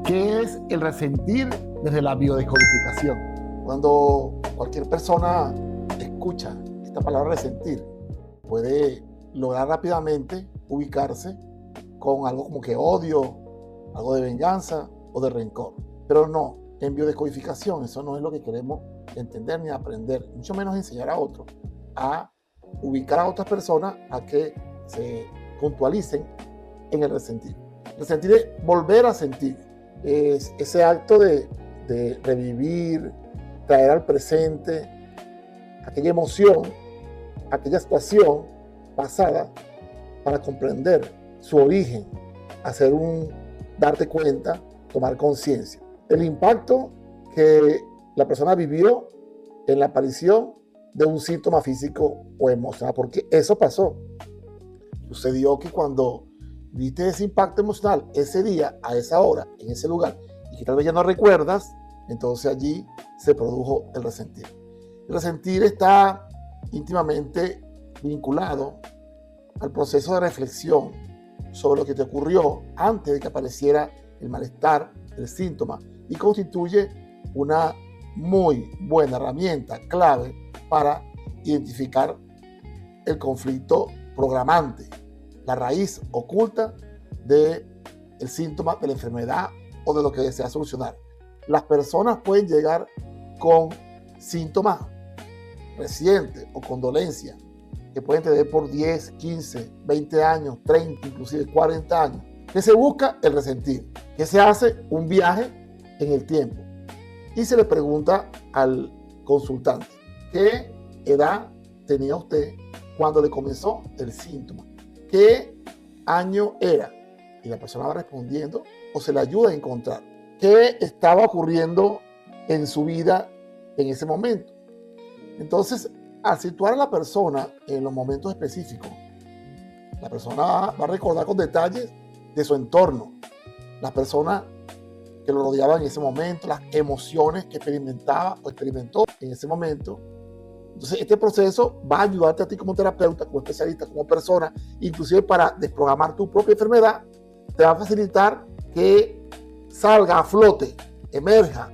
¿Qué es el resentir desde la biodescodificación? Cuando cualquier persona escucha esta palabra resentir, puede lograr rápidamente ubicarse con algo como que odio, algo de venganza o de rencor. Pero no, en biodescodificación eso no es lo que queremos entender ni aprender, mucho menos enseñar a otros a ubicar a otras personas a que se puntualicen en el resentir. Resentir es volver a sentir, es ese acto de revivir, traer al presente aquella emoción, aquella situación pasada para comprender su origen, darte cuenta, tomar conciencia. El impacto que la persona vivió en la aparición de un síntoma físico o emocional, porque eso pasó. Sucedió que cuando viste ese impacto emocional ese día, a esa hora, en ese lugar, y que tal vez ya no recuerdas, entonces allí se produjo el resentir. El resentir está íntimamente vinculado al proceso de reflexión sobre lo que te ocurrió antes de que apareciera el malestar, el síntoma, y constituye una muy buena herramienta, clave, para identificar el conflicto programante, la raíz oculta del síntoma de la enfermedad o de lo que desea solucionar. Las personas pueden llegar con síntomas recientes o con dolencias que pueden tener por 10, 15, 20 años, 30, inclusive 40 años. ¿Qué se busca? El resentir. ¿Qué se hace? Un viaje en el tiempo. Y se le pregunta al consultante, ¿qué edad tenía usted cuando le comenzó el síntoma? ¿Qué año era? Y la persona va respondiendo o se le ayuda a encontrar qué estaba ocurriendo en su vida en ese momento. Entonces, al situar a la persona en los momentos específicos, la persona va a recordar con detalles de su entorno, las personas que lo rodeaban en ese momento, las emociones que experimentaba o experimentó en ese momento. Entonces, este proceso va a ayudarte a ti como terapeuta, como especialista, como persona, inclusive para desprogramar tu propia enfermedad. Te va a facilitar que salga a flote, emerja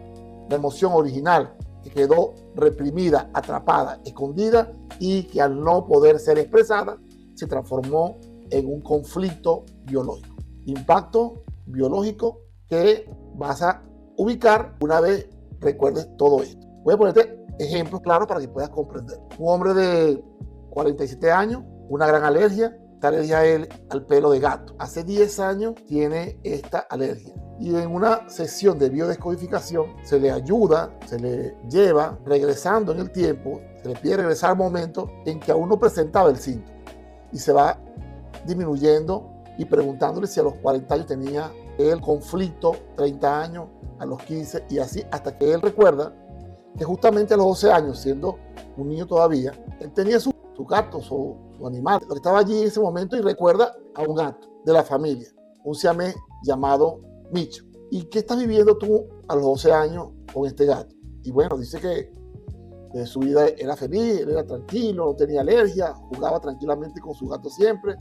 la emoción original que quedó reprimida, atrapada, escondida y que al no poder ser expresada se transformó en un conflicto biológico. Impacto biológico que vas a ubicar una vez recuerdes todo esto. Voy a ponerte ejemplos claros para que puedas comprender. Un hombre de 47 años, una gran alergia, esta alergia al pelo de gato. Hace 10 años tiene esta alergia. Y en una sesión de biodescodificación se le ayuda, se le lleva regresando en el tiempo, se le pide regresar al momento en que aún no presentaba el síntoma. Y se va disminuyendo y preguntándole si a los 40 años tenía el conflicto, 30 años, a los 15 y así hasta que él recuerda que justamente a los 12 años, siendo un niño todavía, él tenía su gato, su animal, lo que estaba allí en ese momento y recuerda a un gato de la familia, un siamés llamado Micho. ¿Y qué estás viviendo tú a los 12 años con este gato? Y bueno, dice que su vida era feliz, él era tranquilo, no tenía alergia, jugaba tranquilamente con su gato siempre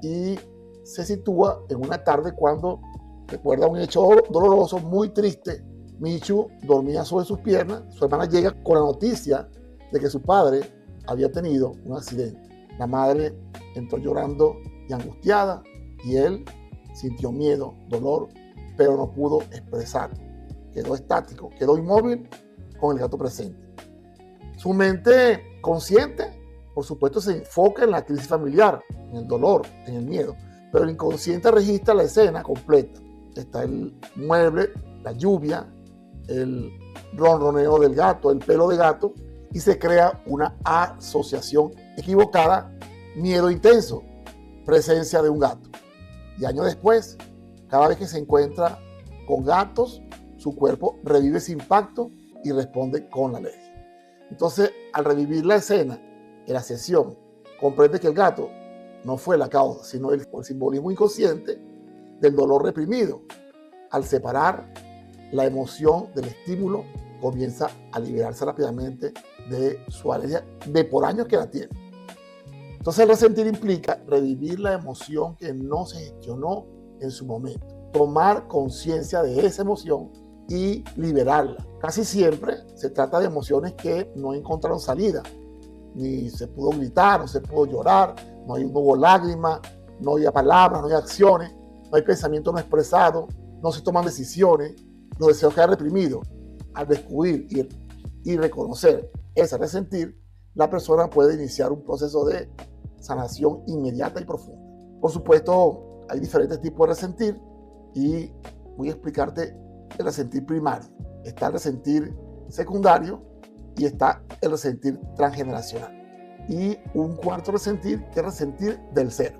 y se sitúa en una tarde cuando recuerda un hecho doloroso, muy triste. Michu dormía sobre sus piernas, su hermana llega con la noticia de que su padre había tenido un accidente. La madre entró llorando y angustiada y él sintió miedo, dolor, pero no pudo expresar. Quedó estático, quedó inmóvil con el gato presente. Su mente consciente, por supuesto, se enfoca en la crisis familiar, en el dolor, en el miedo, pero el inconsciente registra la escena completa. Está el mueble, la lluvia, el ronroneo del gato, el pelo de gato, y se crea una asociación equivocada, miedo intenso, presencia de un gato. Y años después, cada vez que se encuentra con gatos, su cuerpo revive ese impacto y responde con la alergia. Entonces, al revivir la escena en la sesión, comprende que el gato no fue la causa, sino el simbolismo inconsciente del dolor reprimido. Al separar la emoción del estímulo, comienza a liberarse rápidamente de su alergia de por años que la tiene. Entonces el resentir implica revivir la emoción que no se gestionó en su momento. tomar conciencia de esa emoción y liberarla. Casi siempre se trata de emociones que no encontraron salida. Ni se pudo gritar, no se pudo llorar, no hubo lágrimas, no había palabras, no hay acciones, no hay pensamiento no expresado, no se toman decisiones, los deseos quedan reprimidos. Al descubrir y reconocer ese resentir, la persona puede iniciar un proceso de sanación inmediata y profunda. Por supuesto, hay diferentes tipos de resentir y voy a explicarte el resentir primario. Está el resentir secundario y está el resentir transgeneracional. Y un cuarto resentir, que es resentir del ser.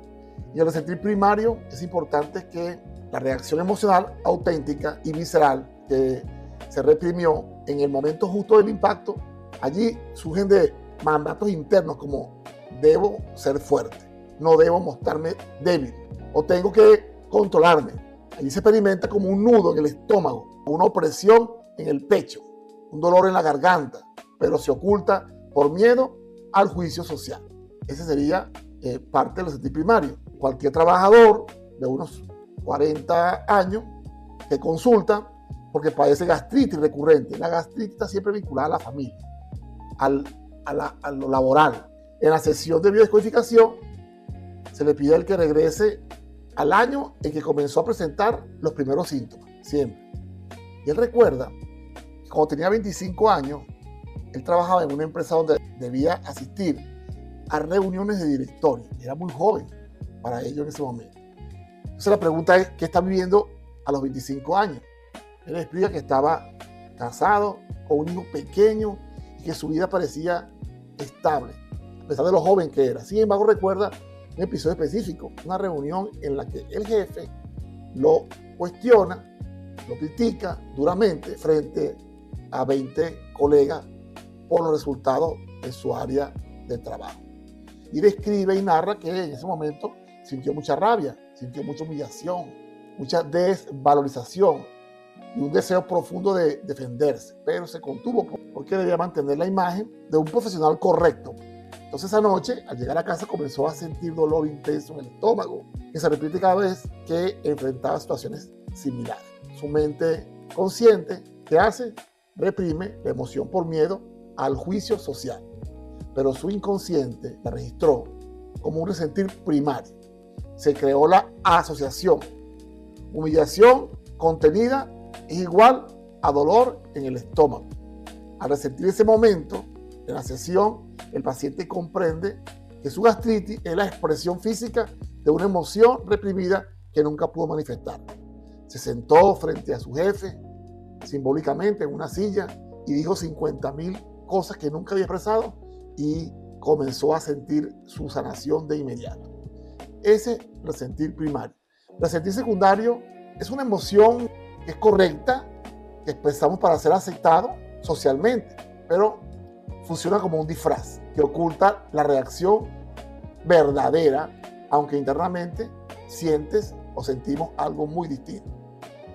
Y el resentir primario es importante que la reacción emocional auténtica y visceral que se reprimió en el momento justo del impacto, allí surgen de mandatos internos como debo ser fuerte, no debo mostrarme débil o tengo que controlarme. Allí se experimenta como un nudo en el estómago, una opresión en el pecho, un dolor en la garganta, pero se oculta por miedo al juicio social. Ese sería parte del resentir primario. Cualquier trabajador de unos 40 años que consulta porque padece gastritis recurrente. La gastritis está siempre vinculada a la familia, a lo laboral. En la sesión de biodescodificación se le pide al que regrese al año en que comenzó a presentar los primeros síntomas, siempre. Y él recuerda que cuando tenía 25 años, él trabajaba en una empresa donde debía asistir a reuniones de directorio. Era muy joven para ello en ese momento. Entonces la pregunta es, ¿qué está viviendo a los 25 años? Él explica que estaba casado, con un hijo pequeño y que su vida parecía estable, a pesar de lo joven que era. Sin embargo, recuerda un episodio específico, una reunión en la que el jefe lo cuestiona, lo critica duramente frente a 20 colegas por los resultados de su área de trabajo. Y describe y narra que en ese momento sintió mucha rabia, sintió mucha humillación, mucha desvalorización y un deseo profundo de defenderse, pero se contuvo porque debía mantener la imagen de un profesional correcto. Entonces esa noche, al llegar a casa, comenzó a sentir dolor intenso en el estómago, que se repite cada vez que enfrentaba situaciones similares. Su mente consciente, ¿qué hace? Reprime la emoción por miedo al juicio social, pero su inconsciente la registró como un resentir primario. Se creó la asociación. Humillación contenida es igual a dolor en el estómago. Al resentir ese momento, en la sesión, el paciente comprende que su gastritis es la expresión física de una emoción reprimida que nunca pudo manifestar. Se sentó frente a su jefe, simbólicamente en una silla, y dijo 50,000 cosas que nunca había expresado y comenzó a sentir su sanación de inmediato. Ese resentir primario. Resentir secundario es una emoción que es correcta, que expresamos para ser aceptado socialmente, pero funciona como un disfraz que oculta la reacción verdadera, aunque internamente sientes o sentimos algo muy distinto.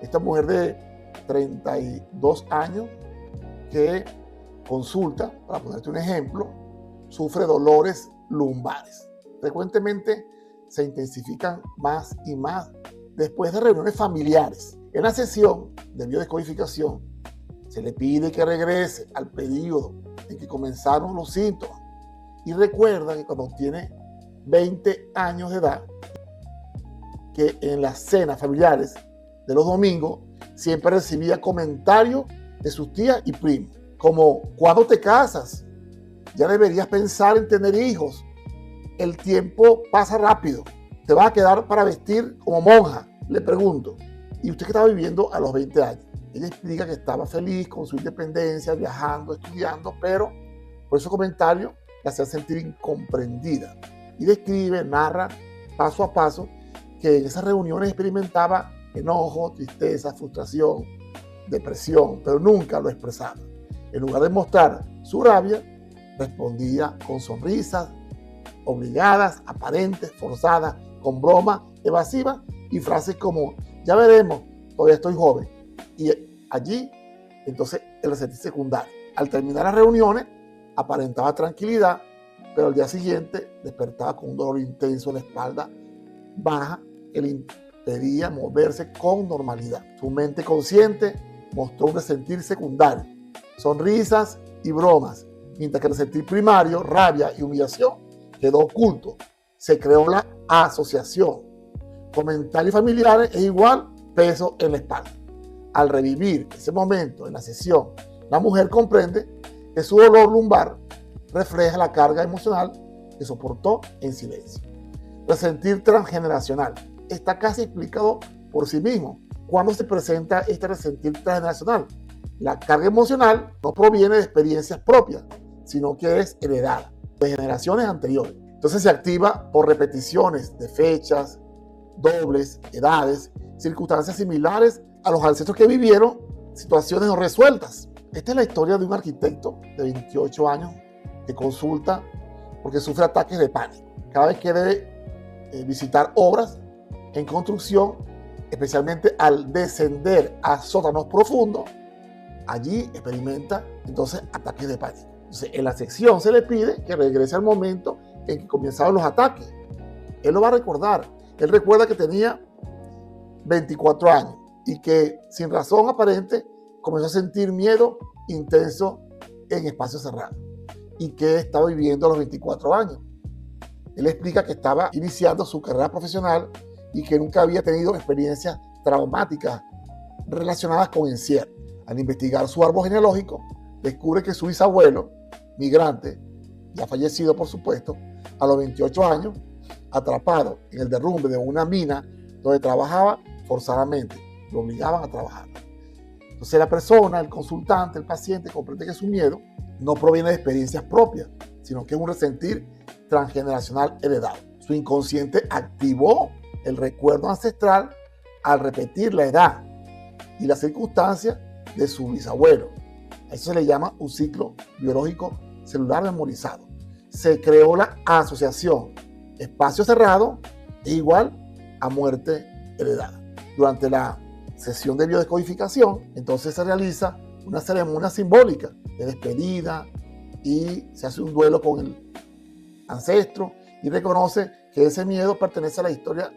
Esta mujer de 32 años que consulta, para ponerte un ejemplo, sufre dolores lumbares. Frecuentemente se intensifican más y más después de reuniones familiares. En la sesión de biodescodificación se le pide que regrese al periodo en que comenzaron los síntomas y recuerda que cuando tiene 20 años de edad, que en las cenas familiares de los domingos siempre recibía comentarios de sus tías y primos, como ¿cuándo te casas? Ya deberías pensar en tener hijos. El tiempo pasa rápido. ¿Te vas a quedar para vestir como monja? Le pregunto. ¿Y usted qué estaba viviendo a los 20 años? Ella explica que estaba feliz con su independencia, viajando, estudiando, pero por esos comentarios la hacía sentir incomprendida. Y describe, narra paso a paso que en esas reuniones experimentaba enojo, tristeza, frustración, depresión, pero nunca lo expresaba. En lugar de mostrar su rabia, respondía con sonrisas obligadas, aparentes, forzadas, con bromas evasivas y frases como ya veremos, todavía estoy joven. Y allí, entonces, el resentir secundario. Al terminar las reuniones, aparentaba tranquilidad, pero al día siguiente despertaba con un dolor intenso en la espalda baja, que le pedía moverse con normalidad. Su mente consciente mostró un resentir secundario, sonrisas y bromas, mientras que el resentir primario, rabia y humillación, quedó oculto. Se creó la asociación. Comentarios familiares es igual peso en la espalda. Al revivir ese momento en la sesión, la mujer comprende que su dolor lumbar refleja la carga emocional que soportó en silencio. Resentir transgeneracional está casi explicado por sí mismo. ¿Cuándo se presenta este resentir transgeneracional? La carga emocional no proviene de experiencias propias, sino que es heredada de generaciones anteriores. Entonces se activa por repeticiones de fechas, dobles, edades, circunstancias similares a los ancestros que vivieron situaciones no resueltas. Esta es la historia de un arquitecto de 28 años que consulta porque sufre ataques de pánico. Cada vez que debe visitar obras en construcción, especialmente al descender a sótanos profundos, allí experimenta entonces ataques de pánico. Entonces, en la sección se le pide que regrese al momento en que comenzaron los ataques. Él lo va a recordar. Él recuerda que tenía 24 años y que sin razón aparente comenzó a sentir miedo intenso en espacios cerrados y que estaba viviendo a los 24 años. Él explica que estaba iniciando su carrera profesional y que nunca había tenido experiencias traumáticas relacionadas con encierro. Al investigar su árbol genealógico, descubre que su bisabuelo, migrante, ya fallecido por supuesto, a los 28 años, atrapado en el derrumbe de una mina donde trabajaba forzadamente, lo obligaban a trabajar. Entonces la persona, el consultante, el paciente, comprende que su miedo no proviene de experiencias propias, sino que es un resentir transgeneracional heredado. Su inconsciente activó el recuerdo ancestral al repetir la edad y las circunstancias de su bisabuelo. A eso se le llama un ciclo biológico celular memorizado. Se creó la asociación espacio cerrado es igual a muerte heredada. Durante la sesión de biodescodificación, entonces se realiza una ceremonia simbólica de despedida y se hace un duelo con el ancestro y reconoce que ese miedo pertenece a la historia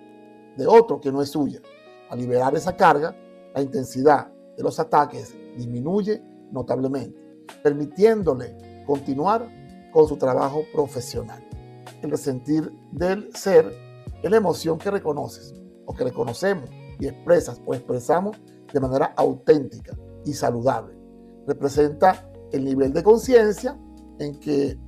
de otro que no es suya. Al liberar esa carga, la intensidad de los ataques disminuye notablemente, permitiéndole continuar con su trabajo profesional. El resentir del ser es la emoción que reconoces o que reconocemos y expresas o expresamos de manera auténtica y saludable. Representa el nivel de conciencia en que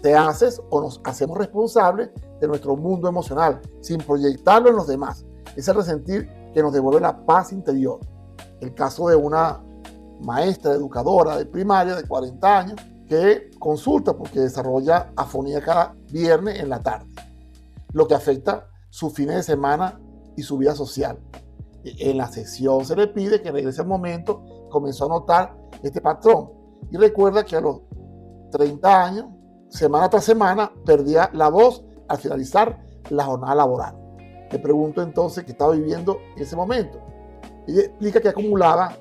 te haces o nos hacemos responsables de nuestro mundo emocional sin proyectarlo en los demás. Es el resentir que nos devuelve la paz interior. El caso de una maestra educadora de primaria de 40 años que consulta porque desarrolla afonía cada viernes en la tarde, lo que afecta sus fines de semana y su vida social. En la sesión se le pide que regrese al momento, comenzó a notar este patrón y recuerda que a los 30 años, semana tras semana, perdía la voz al finalizar la jornada laboral. Le pregunto entonces qué estaba viviendo en ese momento. Ella explica que acumulaba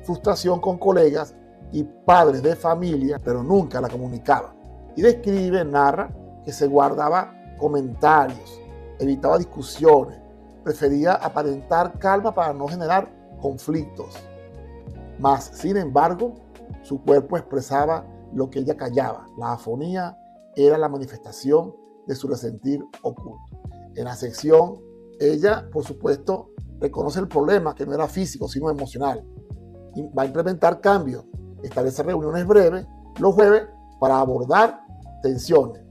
frustración con colegas y padres de familia, pero nunca la comunicaba. Y describe, narra, que se guardaba comentarios, evitaba discusiones, prefería aparentar calma para no generar conflictos. Mas, sin embargo, su cuerpo expresaba lo que ella callaba. La afonía era la manifestación de su resentir oculto. En la sección, ella, por supuesto, reconoce el problema, que no era físico, sino emocional. Y va a implementar cambios. Establece reuniones breves los jueves para abordar tensiones,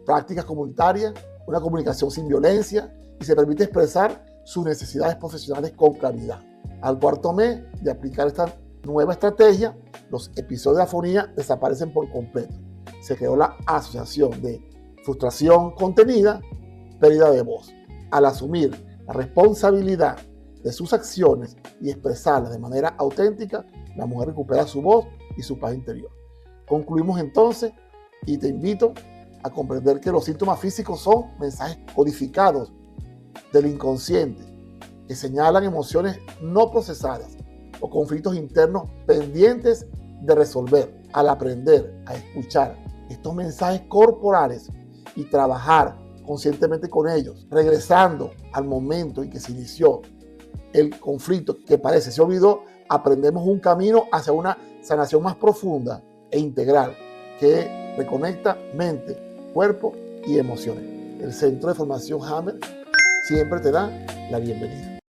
prácticas comunitarias, una comunicación sin violencia y se permite expresar sus necesidades profesionales con claridad. Al cuarto mes de aplicar esta nueva estrategia, los episodios de afonía desaparecen por completo. Se creó la asociación de frustración contenida, pérdida de voz. Al asumir la responsabilidad de sus acciones y expresarlas de manera auténtica, la mujer recupera su voz y su paz interior. Concluimos entonces y te invito a comprender que los síntomas físicos son mensajes codificados del inconsciente que señalan emociones no procesadas o conflictos internos pendientes de resolver. Al aprender a escuchar estos mensajes corporales y trabajar conscientemente con ellos, regresando al momento en que se inició el conflicto que parece se olvidó, aprendemos un camino hacia una sanación más profunda e integral que reconecta mente, cuerpo y emociones. El Centro de Formación Hammer siempre te da la bienvenida.